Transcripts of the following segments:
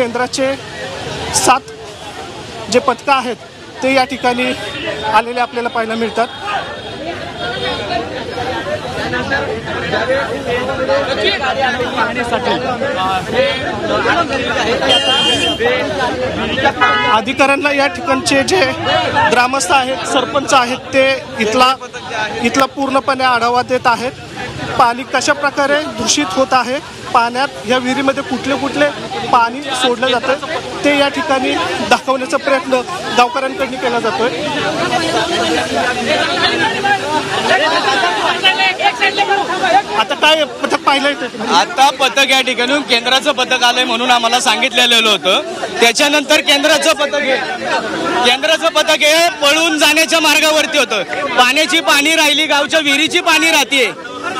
केंद्राचे 7 जे पथकं आहेत ते या ठिकाणी आलेले आपल्याला पाहायला मिळतात। अधिकाऱ्यांना या ठिकाणचे जे ग्रामस्थ आहेत, सरपंच आहेत, ते इथला पूर्णपणे आढावा देत आहेत। पाणी कशा प्रकारे दूषित होत आहे, पाण्यात या विहिरीमध्ये कुठले पाणी सोडलं जातं ते या ठिकाणी दाखवण्याचा प्रयत्न गावकऱ्यांकडून केला जातोय। आता काय पथक पाहिलंय? आता पथक या ठिकाणून केंद्राचं पथक आलंय म्हणून आम्हाला सांगितलेलं होतं। त्याच्यानंतर केंद्राचं पथक हे पळून जाण्याच्या मार्गावरती होतं। पाण्याची पाणी राहिली, गावच्या विहिरीची पाणी राहते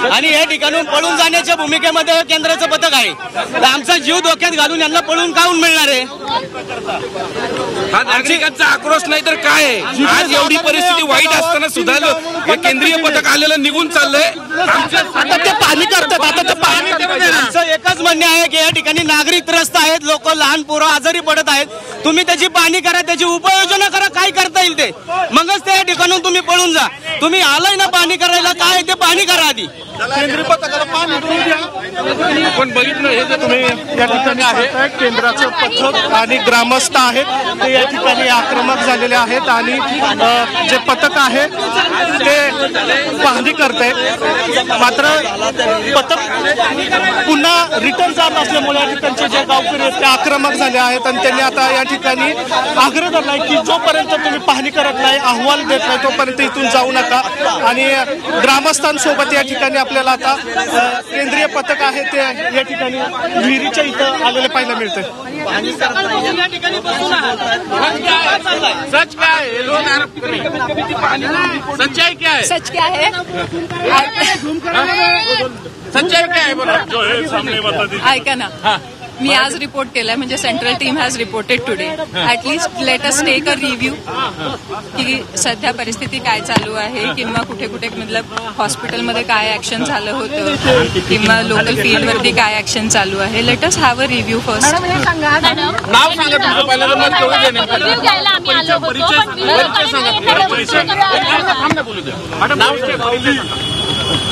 आणि या ठिकाणून पळून जाण्याच्या भूमिकेमध्ये केंद्राचं पथक आहे। तर आमचा जीव धोक्यात घालून यांना पळून काऊन मिळणार आहे? हा नागरिकांचा आक्रोश नाही तर काय आहे? आज एवढी परिस्थिती वाईट असताना सुद्धा हे केंद्रीय पथक आलेलं निघून चाललंय। आता ते पाणी करतात, आता ते पाणी आमचं एकच म्हणणे आहे की या ठिकाणी नागरिक त्रस्त आहेत, लोक लहान पोरं आजारी पडत आहेत। तुम्ही त्याची पाणी करा, त्याची उपाययोजना करा, काय करता येईल ते, मगच त्या ठिकाणून तुम्ही पळून जा। तुम्ही आलाय ना पाणी करायला, काय ते पाणी करा आधी। केंद्रीय पथकाला पाणी आपण बघितलं हे जे तुम्ही या ठिकाणी आहे केंद्राचं पथक आणि ग्रामस्थ आहेत ते या ठिकाणी आक्रमक झालेले आहेत आणि जे पथक आहे ते पाहणी करते। मात्र पथक पुन्हा रिटर्न जात असल्यामुळे या ठिकाणचे जे गावकरी आहेत ते आक्रमक झाले आहेत आणि त्यांनी आता या ठिकाणी आग्रह धरलाय की जोपर्यंत तुम्ही पाहणी करत नाही, अहवाल देत नाही, तोपर्यंत इथून जाऊ नका। आणि ग्रामस्थांसोबत या ठिकाणी आपल्याला आता केंद्रीय पथक आहे ते या ठिकाणी विहिरीच्या इथं आलेले पाहायला मिळते। सच क्या है? लोग आरोप कर रहे हैं। सच्चाई क्या है? सच क्या है? सच्चाई क्या है बोला? जो है सामने बता दीजिए। ऐका ना, मी आज रिपोर्ट केलाय, म्हणजे central team has reported today. At least let us take a review की सध्या परिस्थिती काय चालू आहे, किंवा कुठे कुठे मतलब हॉस्पिटलमध्ये काय ऍक्शन झालं होतं, किंवा लोकल फील्डवरती काय ऍक्शन चालू आहे। Let us have a review first. नाव सांगा तुमचं पहिलं, तर मला तेवढं देणे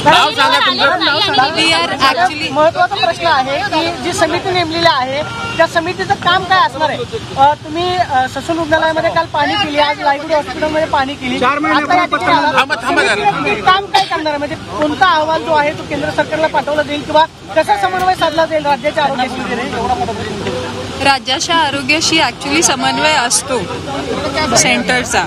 नाव सांगा तुमचं। वी आर ऍक्च्युली महत्वाचा प्रश्न आहे की जी समिती नेमलेली आहे त्या समितीचं काम काय असणार आहे? तुम्ही ससून रुग्णालयामध्ये काल पाणी केली, आज लायगुडी हॉस्पिटलमध्ये पाणी केली, काम काय करणार आहे? म्हणजे कोणता अहवाल जो आहे तो केंद्र सरकारला पाठवला जाईल किंवा कसा समन्वय साधला जाईल राज्याच्या आरोग्याशी? राज्याच्या आरोग्याशी ॲक्च्युली समन्वय असतो सेंटरचा,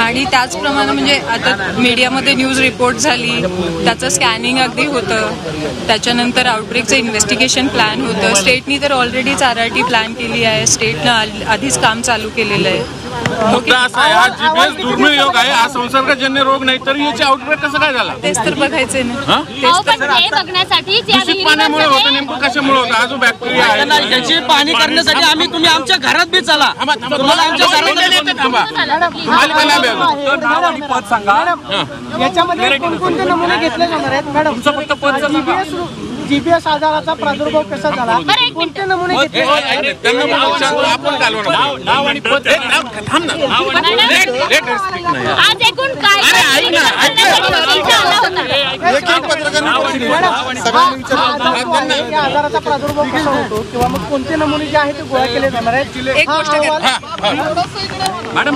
आणि त्याचप्रमाणे म्हणजे आता मीडियामध्ये न्यूज रिपोर्ट झाली, त्याचं स्कॅनिंग अगदी होतं, त्याच्यानंतर आउटब्रेकचं इन्व्हेस्टिगेशन प्लॅन होतं। स्टेटनी तर ऑलरेडीच RRT प्लॅन केली आहे, स्टेटनं आधीच काम चालू केलेलं आहे। मुद्दा असा आहे, हा जीपीएस दुर्मिळ योग आहे, हा संसर्गजन्य रोग नाही, तर याचे आउटब्रेक कसं काय झाला? तेच तर बघायचंय ना, दूषित पाण्यामुळे होतं, नेमकं कशामुळे होतं? हा जो बॅक्टेरिया आहे याची पाणी करण्यासाठी आम्ही तुम्ही आमच्या घरात बी चला, तुम्हाला आमच्या पद सांगा। याच्यामध्ये कोणकोणते नमुने घेतले जाणार आहेत मॅडम? फक्त पद जीपीएस आजाराचा प्रादुर्भाव कसा झाला, कोणते नमुने घेतले? आपण नाव आणि पद थांब ना, आज एकूण काय आजाराचा प्रादुर्भाव कसा होतो किंवा मग कोणते नमुने जे आहेत ते गोळा केले जाणार आहेत? एक गोष्ट मॅडम